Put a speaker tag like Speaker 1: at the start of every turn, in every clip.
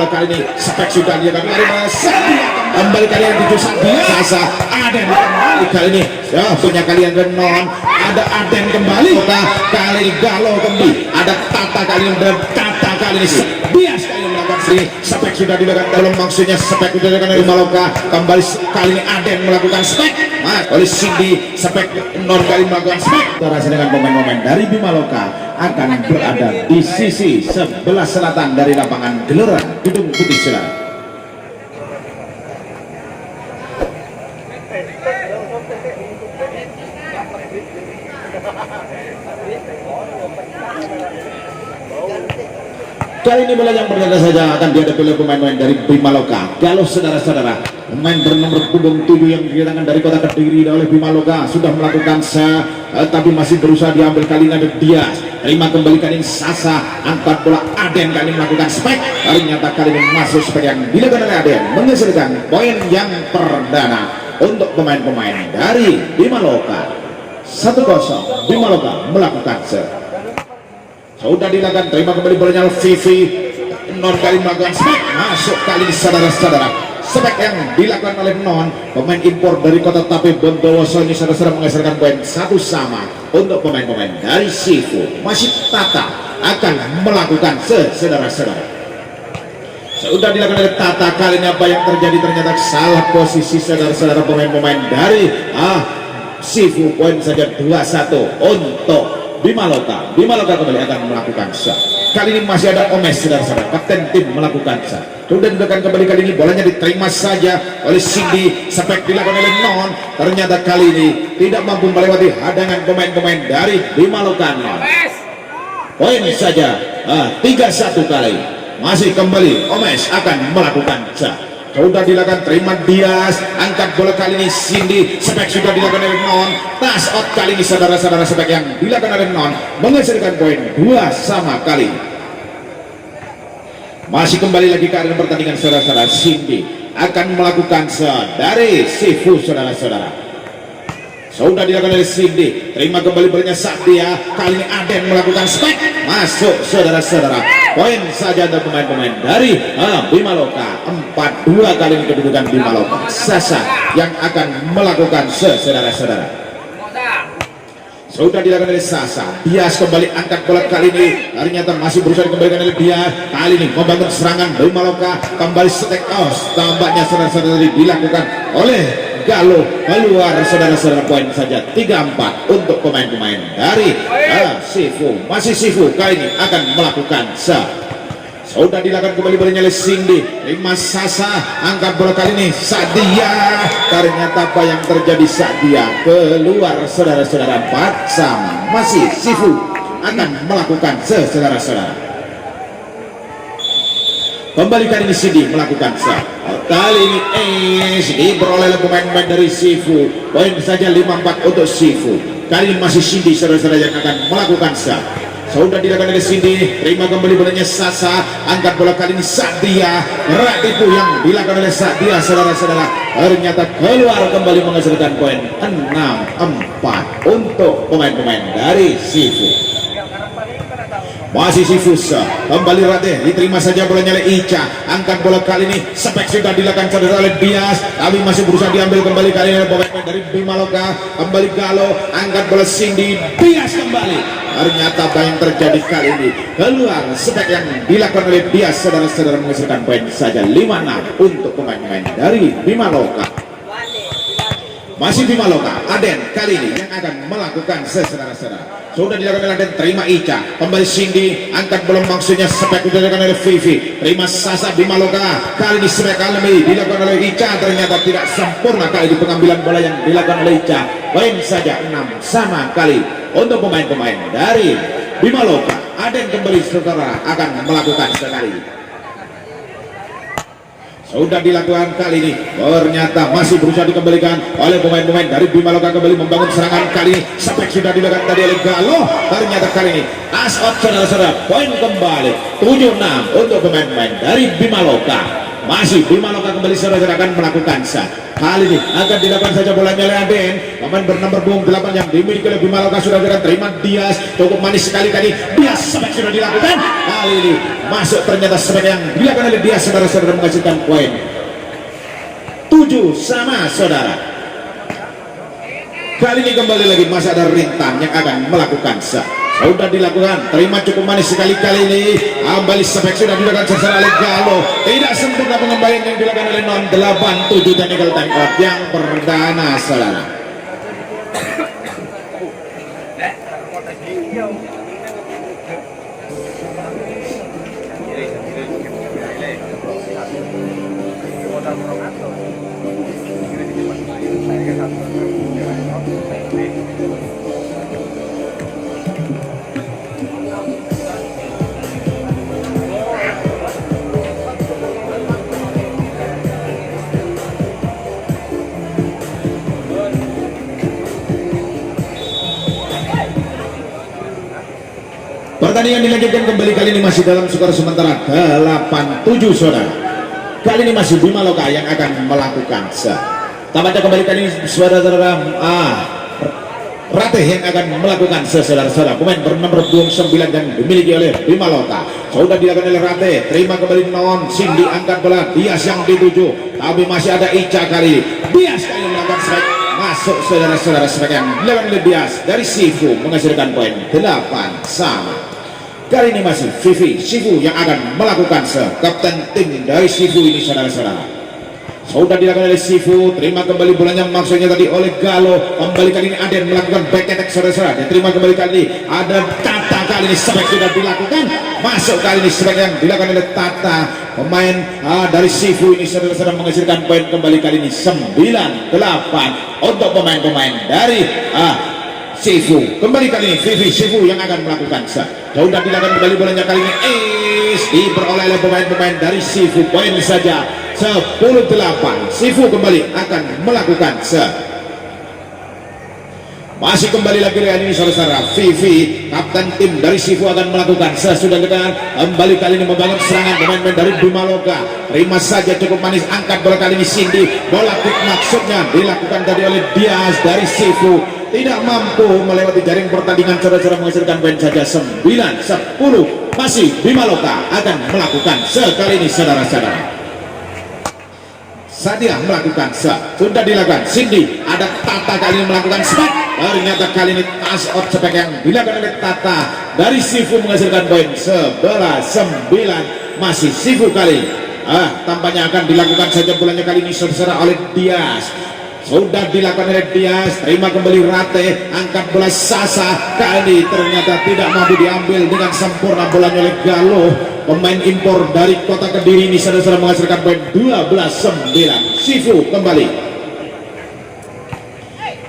Speaker 1: bola kali ini spek sudah dia kembali kalian tujuh Sadia Sasa Aden kembali kali ini ya punya kalian Renon ada Aden kembali kali ini Galo kembali ada Tata kali ini dan Tata kali ini bias kali ini melakukan Sri spek sudah dilakukan dalam maksudnya spek sudah dilakukan dari Maloka kembali kali ini Aden melakukan spek oleh Cindy spek non kali melakukan spek terasa dengan pemain-pemain dari Bimaloka akan berada di sisi sebelah selatan dari lapangan Gelora Gedung Putih Silat. Kali ini bola yang berjaga saja akan dihadapi oleh pemain-pemain dari Bimaloka. Kalau saudara-saudara pemain bernomor punggung 7 yang didatangkan dari kota Kediri oleh Bimaloka sudah melakukan tapi masih berusaha diambil kali ini dia terima kembali kali ini Sasa angkat bola Aden kali ini melakukan spek ternyata kali ini masuk spek yang dilakukan oleh Aden menghasilkan poin yang perdana untuk pemain-pemain dari Bimaloka. 1-0 Bimaloka melakukan sudah dilakukan terima kembali bolanya Vivi Non kali melakukan spek masuk kali saudara-saudara spek yang dilakukan oleh Non pemain impor dari kota Tape Bondowoso ini saudara-saudara menghasilkan poin 1 sama untuk pemain-pemain dari Sifu. Masih Tata akan melakukan saudara-saudara sudah dilakukan oleh Tata kali ini apa yang terjadi ternyata salah posisi saudara-saudara pemain-pemain dari Sifu poin saja 2-1 untuk Bimaloka kembali akan melakukan shot. Kali ini masih ada Omes saudara-saudara kapten tim melakukan shot. Sudah dilakukan kembali kali ini bolanya diterima saja oleh Cindy spek dilakukan oleh Non ternyata kali ini tidak mampu melewati hadangan pemain-pemain dari Bimaloka Non. Poin saja 3-1 kali masih kembali Omes akan melakukan shot. Sudah dilakukan terima Dias angkat bola kali ini Cindy spek sudah dilakukan oleh Non tas out kali ini saudara-saudara spek yang dilakukan oleh Non menghasilkan poin 2 sama kali. Masih kembali lagi ke arena pertandingan saudara-saudara Cindy akan melakukan dari Sifu saudara-saudara sudah dilakukan oleh Cindy terima kembali bolanya Sadia kali ini Aden melakukan spek masuk saudara-saudara poin saja untuk pemain-pemain dari Bimaloka 4-2 kali ini kedudukan Bimaloka. Sasa yang akan melakukan saudara-saudara sudah dilakukan oleh Sasa Dias kembali angkat bola kali ini ternyata masih berusaha dikembalikan oleh Dias kali ini membangun serangan Bimaloka kembali stek tampaknya saudara-saudara dilakukan oleh Galo keluar saudara-saudara poin saja 3-4 untuk pemain-pemain dari Sifu. Masih Sifu kali ini akan melakukan sudah dilakukan kembali bolanya oleh Cindy terima Sasa angkat bola kali ini Sadia ternyata apa yang terjadi Sadia keluar saudara-saudara 4 sama masih Sifu akan melakukan saudara-saudara kembali kali ini Cindy melakukan kali ini diperoleh oleh pemain-pemain dari Sifu poin saja 5-4 untuk Sifu. Kali ini masih Cindy saudara-saudara yang akan melakukan sudah dilakukan oleh Cindy terima kembali bolanya Sasa angkat bola kali ini Sadia Ratipu yang dilakukan oleh Sadia saudara-saudara ternyata keluar kembali menghasilkan poin 6-4 untuk pemain-pemain dari Sifu. Masih Sifusa kembali Ratih diterima saja bolanya oleh Ica angkat bola kali ini spek sudah dilakukan saudara oleh Dias tapi masih berusaha diambil kembali kali ini oleh pemain dari Bimaloka kembali Galo angkat bola Cindy Dias kembali ternyata apa yang terjadi kali ini keluar spek yang dilakukan oleh Dias saudara-saudara menghasilkan poin saja 5-6 untuk pemain-pemain dari Bimaloka. Masih Bimaloka Aden kali ini yang akan melakukan saudara-saudara sudah dilakukan oleh Aden terima Ica kembali Cindy angkat bola maksudnya spek sudah dilakukan oleh Vivi terima Sasa Bimaloka kali ini spek kali ini dilakukan oleh Ica ternyata tidak sempurna kali di pengambilan bola yang dilakukan oleh Ica poin saja 6 sama kali untuk pemain-pemain dari Bimaloka. Aden kembali saudara akan melakukan sekali sudah dilakukan kali ini ternyata masih berusaha dikembalikan oleh pemain-pemain dari Bimaloka kembali membangun serangan kali ini spek sudah dilakukan tadi oleh Galo ternyata kali ini as out saudara-saudara poin kembali 7-6 untuk pemain-pemain dari Bimaloka. Masih Bimaloka kembali saudara akan melakukan kali ini akan dilakukan saja bolanya oleh Aden pemain bernomor punggung 8 yang dimiliki oleh Bimaloka sudah terima Dias cukup manis sekali tadi Dias spek sudah dilakukan kali ini masuk ternyata sebagai yang dilakukan oleh dia saudara-saudara menghasilkan poin 7 sama saudara. Kali ini kembali lagi masih ada Rintan yang akan melakukan sudah dilakukan, terima cukup manis sekali kali ini. Kembali sepek sudah dilakukan secara oleh Galo, tidak sempurna pengembalian yang dilakukan oleh non 87 technical time out yang perdana saudara. Pertandingan dilanjutkan kembali, kali ini masih dalam skor sementara 8-7 saudara. Kali ini masih Bima Loka yang akan melakukan tampaknya kembali kali ini saudara-saudara Ratih yang akan melakukan saudara-saudara. Pemain bernomor 29 yang dimiliki oleh Bima Loka sudah dilakukan oleh Ratih, terima kembali non Cindy angkat bola, Dias yang dituju, tapi masih ada Ica kali ini. Dias kali ini melakukan strike masuk saudara-saudara sebagian dilakukan oleh Dias dari Sifu menghasilkan poin 8 sama. Kali ini masih Sifu yang akan melakukan kapten tim dari Sifu ini saudara-saudara. Sudah dilakukan oleh Sifu, terima kembali bolanya maksudnya tadi oleh Galo. Kembali kali ini Aden melakukan back attack saudara-saudara. Terima kembali kali ini ada Tata, kali ini sebek sudah dilakukan. Masuk kali ini sebek yang dilakukan oleh Tata. Pemain dari Sifu ini saudara-saudara menghasilkan poin kembali kali ini 9-8 untuk pemain-pemain dari Sifu. Kembali kali ini Sifu yang akan melakukan sudah dilakukan kembali bolanya kali ini diperoleh oleh pemain-pemain dari Sifu. Poin saja 10-8. Sifu kembali akan melakukan masih kembali lagi ini saudara-saudara. kapten tim dari Sifu akan melakukan sudah dekat kembali kali ini membangun serangan pemain-pemain dari Bima Loka. Terima saja cukup manis, angkat bola kali ini Cindy, bola kick maksudnya dilakukan tadi oleh Dias dari Sifu, tidak mampu melewati jaring pertandingan saudara-saudara menghasilkan poin saja 9-10. Masih Bima Loka akan melakukan sekali ini saudara-saudara. Sadia melakukan sudah dilakukan Cindy, ada Tata kali ini melakukan spek, ternyata kali ini touch out spek yang dilakukan oleh Tata dari Sifu menghasilkan poin 11-9. Masih Sifu kali tampaknya akan dilakukan saja bolanya kali ini saudara oleh Dias. Sudah dilakukan oleh Dias, terima kembali Rate, angkat bola Sasa, kali ini ternyata tidak mampu diambil dengan sempurna bolanya oleh Galo. Pemain impor dari kota Kediri ini saudara menghasilkan poin 12-9. Sifu kembali,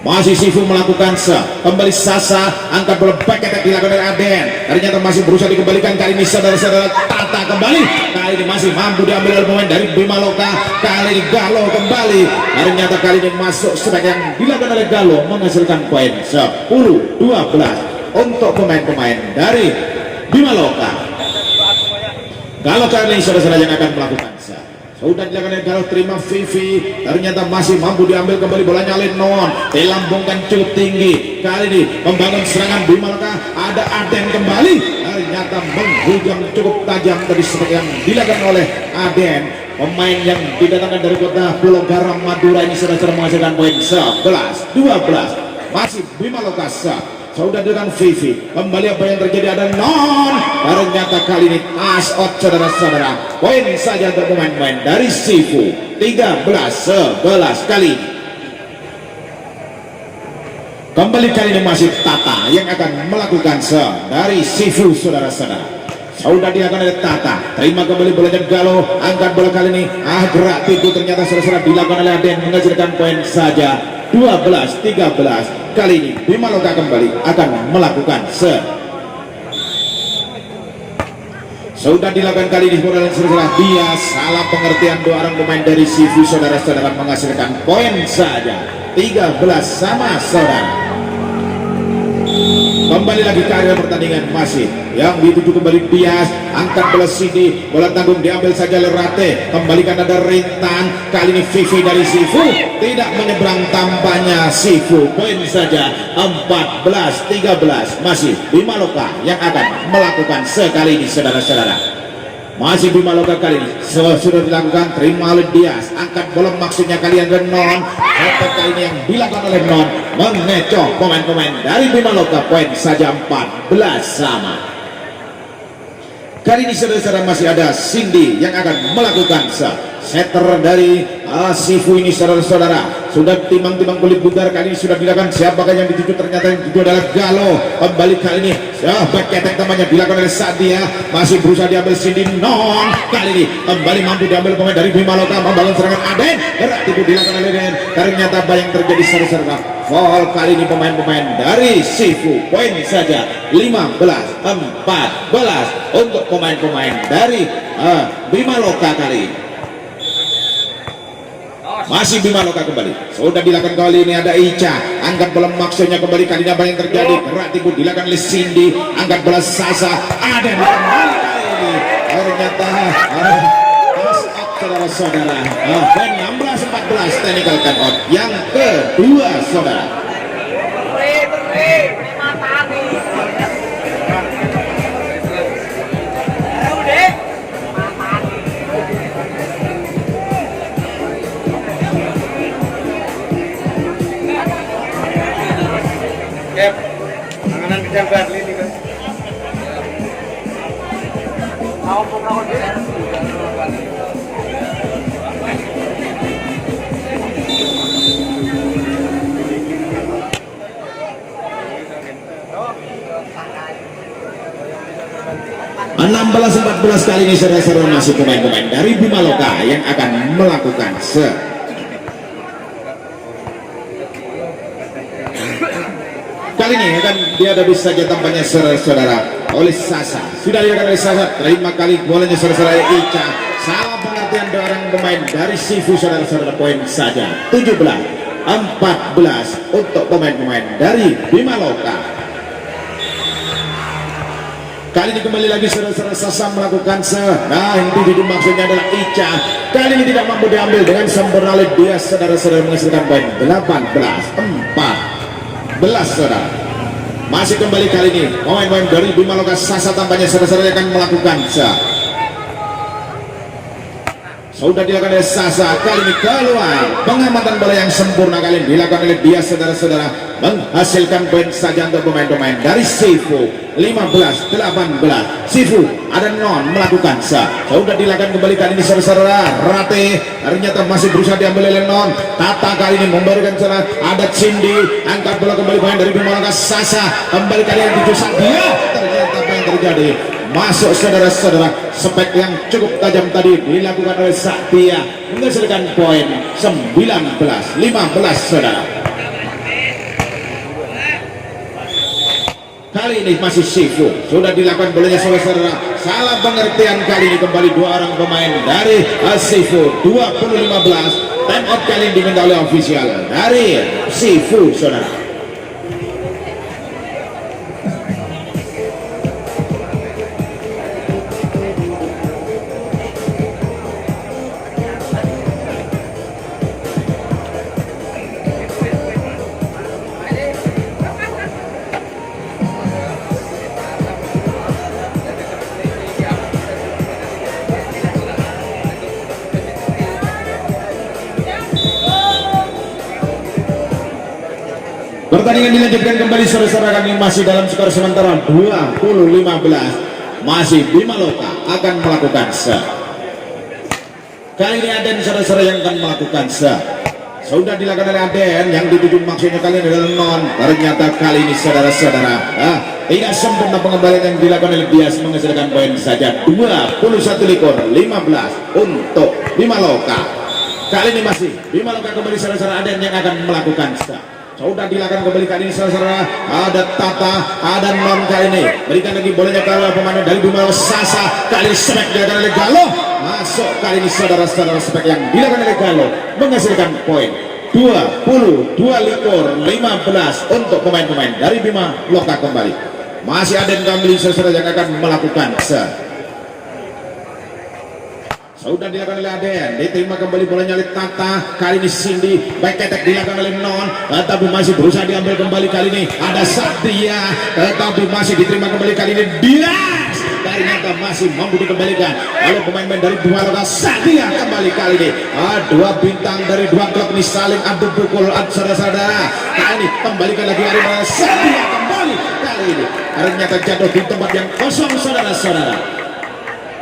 Speaker 1: masih Sifu melakukan kembali Sasa, angkat bola back attack dilakukan oleh Aden, ternyata masih berusaha dikembalikan kali ini saudara-saudara. Tata kembali, kali ini masih mampu diambil oleh pemain dari Bima Loka. Kali ini Galo kembali, ternyata kali ini masuk sebagai yang dilakukan oleh Galo menghasilkan poin 10-12 untuk pemain-pemain dari Bima Loka. Galo kali ini saudara-saudara yang akan melakukan sudah dilakukan oleh Galo, terima ternyata masih mampu diambil kembali bolanya oleh Non, dilambungkan cukup tinggi. Kali ini membangun serangan Bima Loka, ada Aden kembali, ternyata menghujam cukup tajam tadi seperti yang dilakukan oleh Aden. Pemain yang didatangkan dari kota Pulau Garam Madura ini saudara-saudara menghasilkan poin 11-12. Masih Bima Loka sudah dengan kembali apa yang terjadi, ada Non, ternyata kali ini touch out saudara-saudara. Poin saja untuk pemain-pemain dari Sifu 13-11 kali. Kembali kali ini masih Tata yang akan melakukan dari Sifu saudara-saudara. Sudah dilakukan oleh Tata, terima kembali bolanya Galo, angkat bola kali ini gerak itu ternyata saudara-saudara dilakukan oleh Aden menghasilkan poin saja 12-13. Kali ini Bima Loka kembali akan melakukan sudah dilakukan kali ini saudara. Dia salah pengertian dua orang pemain dari Sifu saudara-saudara menghasilkan poin saja 13 sama saudara. Kembali lagi ke area pertandingan, masih yang dituju kembali Dias, angkat bola Sidi, bola tanggung diambil saja oleh Rate, kembalikan ada Rintan, kali ini dari Sifu tidak menyeberang tampaknya. Sifu poin saja 14-13. Masih Bima Loka yang akan melakukan sekali ini saudara-saudara. masih Bima Loka kali ini sudah dilakukan, terima oleh Dias, angkat bola maksudnya kalian ke non, kali ini yang dilakukan oleh non mengecoh pemain-pemain dari Bima Loka, poin saja 14 sama. Kali ini saudara-saudara masih ada Cindy yang akan melakukan setter dari Sifu ini saudara-saudara, sudah timang-timang kulit bugar. Kali ini sudah dilakukan, siapakah yang dituju? Ternyata yang dituju adalah Galo. Kembali kali ini back attack namanya dilakukan oleh Sadia, masih berusaha diambil Cindy non, kali ini kembali mampu diambil pemain dari Bima Loka, membangun serangan Aden, gerak tipu dilakukan oleh Den. Ternyata apa yang terjadi saudara-saudara, foul kali ini pemain-pemain dari Sifu, poin saja 15-14 untuk pemain-pemain dari Bima Loka kali ini. Masih Bima Loka kembali, sudah dilakukan kali ini ada Ica, angkat bola maksudnya kembali, kali ini apa yang terjadi? Gerak tipu dilakukan oleh Cindy, angkat bola Sasa, ada kembali kali ini ternyata saudara-saudara, poin 16-14 technical time out yang kedua saudara.
Speaker 2: Tanganan kejam Barli ini kan.
Speaker 1: Enam 16-14 kali ini saudara-saudara masih pemain-pemain dari Bima Loka yang akan melakukan kali ini akan dihadapi saja tampaknya saudara-saudara oleh Sasa, sudah dilakukan oleh Sasa, terima kali bolanya saudara-saudara Ica, salah pengertian orang pemain dari Sifu saudara-saudara, poin saja 17-14 untuk pemain-pemain dari Bima Loka. Kali ini kembali lagi saudara-saudara Sasa melakukan nah yang dituju maksudnya adalah Ica, kali ini tidak mampu diambil dengan sempurna oleh dia saudara-saudara, menghasilkan poin 18-14 saudara. Masih kembali kali ini pemain-pemain dari Bima Loka Sasa tampaknya saudara-saudara akan melakukan sudah dilakukan oleh Sasa, kali ini keluar, pengamatan bola yang sempurna kali ini dilakukan oleh dia saudara-saudara, menghasilkan poin saja untuk pemain-pemain dari Sifu 15-18. Sifu ada non melakukan sudah dilakukan kembali kali ini saudara-saudara, Rate ternyata masih berusaha diambil oleh non, Tata kali ini memberikan salah, ada Cindy, angkat bola kembali pemain dari Bima Loka Sasa, kembali kali yang tujuh Sadia, ternyata apa yang terjadi? Masuk saudara-saudara, spek yang cukup tajam tadi dilakukan oleh Saktia, menghasilkan poin 19-15 saudara. Kali ini masih Sifu, sudah dilakukan bolanya saudara-saudara, salah pengertian kali ini kembali dua orang pemain dari Sifu, 20-15, time out kali ini diminta oleh official dari Sifu saudara. Pertandingan dilanjutkan kembali saudara-saudara, kami masih dalam skor sementara 20-15, masih Bima Loka akan melakukan kali ini Aden saudara-saudara yang akan melakukan sudah dilakukan oleh Aden, yang dituju maksudnya kali ini adalah non, ternyata kali ini saudara-saudara tidak sempurna pengembalian yang dilakukan oleh Bias, menghasilkan poin saja 21-15 untuk Bima Loka. Kali ini masih Bima Loka kembali saudara-saudara, Aden yang akan melakukan sudah dilakukan kembali kali ini saudara-saudara, ada Tata, ada non kali ini berikan lagi bolanya ke pemain dari Bima Loka Sasa, kali ini spek dilakukan oleh Galo, masuk kali ini saudara-saudara, spek yang dilakukan oleh Galo menghasilkan poin 20-15 untuk pemain-pemain dari Bima Loka kembali. Masih Aden kembali saudara yang akan melakukan sudah dilakukan oleh Aden, diterima kembali bolanya oleh Tata, kali ini Cindy, baik ketek dilakukan oleh non, tapi masih berusaha diambil kembali kali ini ada Satria, tapi masih diterima kembali kali ini Dias, ternyata masih mampu dikembalikan oleh pemain-pemain dari Bimaloka. Satria kembali kali ini dua bintang dari dua klub ini saling adu pukul saudara-saudara. Kali ini kembalikan lagi Arema. Satria kembali kali ini ternyata jatuh di tempat yang kosong saudara-saudara.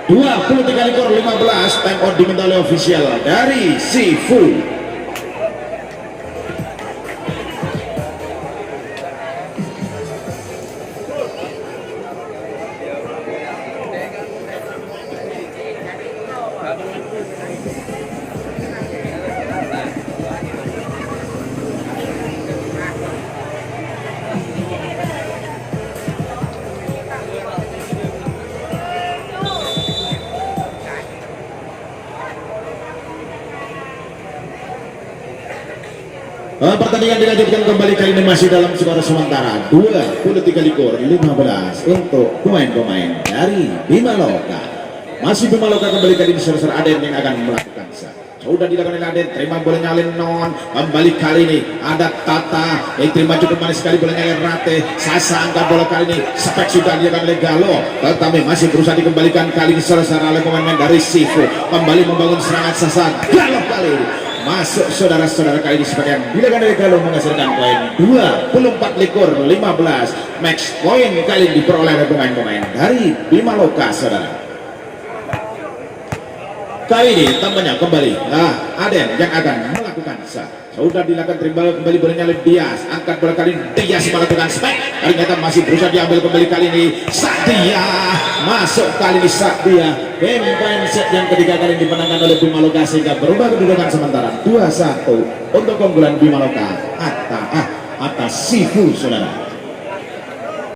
Speaker 1: 23-15 time out diminta oleh official dari Sifu. Pertandingan dilanjutkan kembali kali ini masih dalam skor sementara 23-15 untuk pemain-pemain dari Bimaloka. Masih Bimaloka kembali kali ini Sir Aden yang akan melakukan sudah dilakukan oleh Aden, terima bolanya oleh Non. Kembali kali ini ada Tata yang terima cukup manis sekali bolanya oleh Rate. Sasa angkat bola kali ini spek sudah dilakukan oleh Galo, tetapi masih berusaha dikembalikan kali ini selesai oleh pemain dari Sifu. Kembali membangun serangan Sasa Galo kali ini masuk saudara-saudara kali ini sebagian dilakukan dari Galo menghasilkan poin 24-15. Max poin kali ini diperoleh oleh pemain-pemain dari Bimaloka saudara. Kali ini tampaknya kembali Aden yang akan melakukan sudah dilakukan terima kembali bolanya oleh Dias, angkat bola kali ini Dias melakukan spek, ternyata masih berusaha diambil kembali kali ini Satria masuk kali ini Satria. Game point set yang ketiga kali ini dimenangkan oleh Bimaloka sehingga berubah kedudukan sementara 2-1 untuk keunggulan Bimaloka atas Sifu saudara.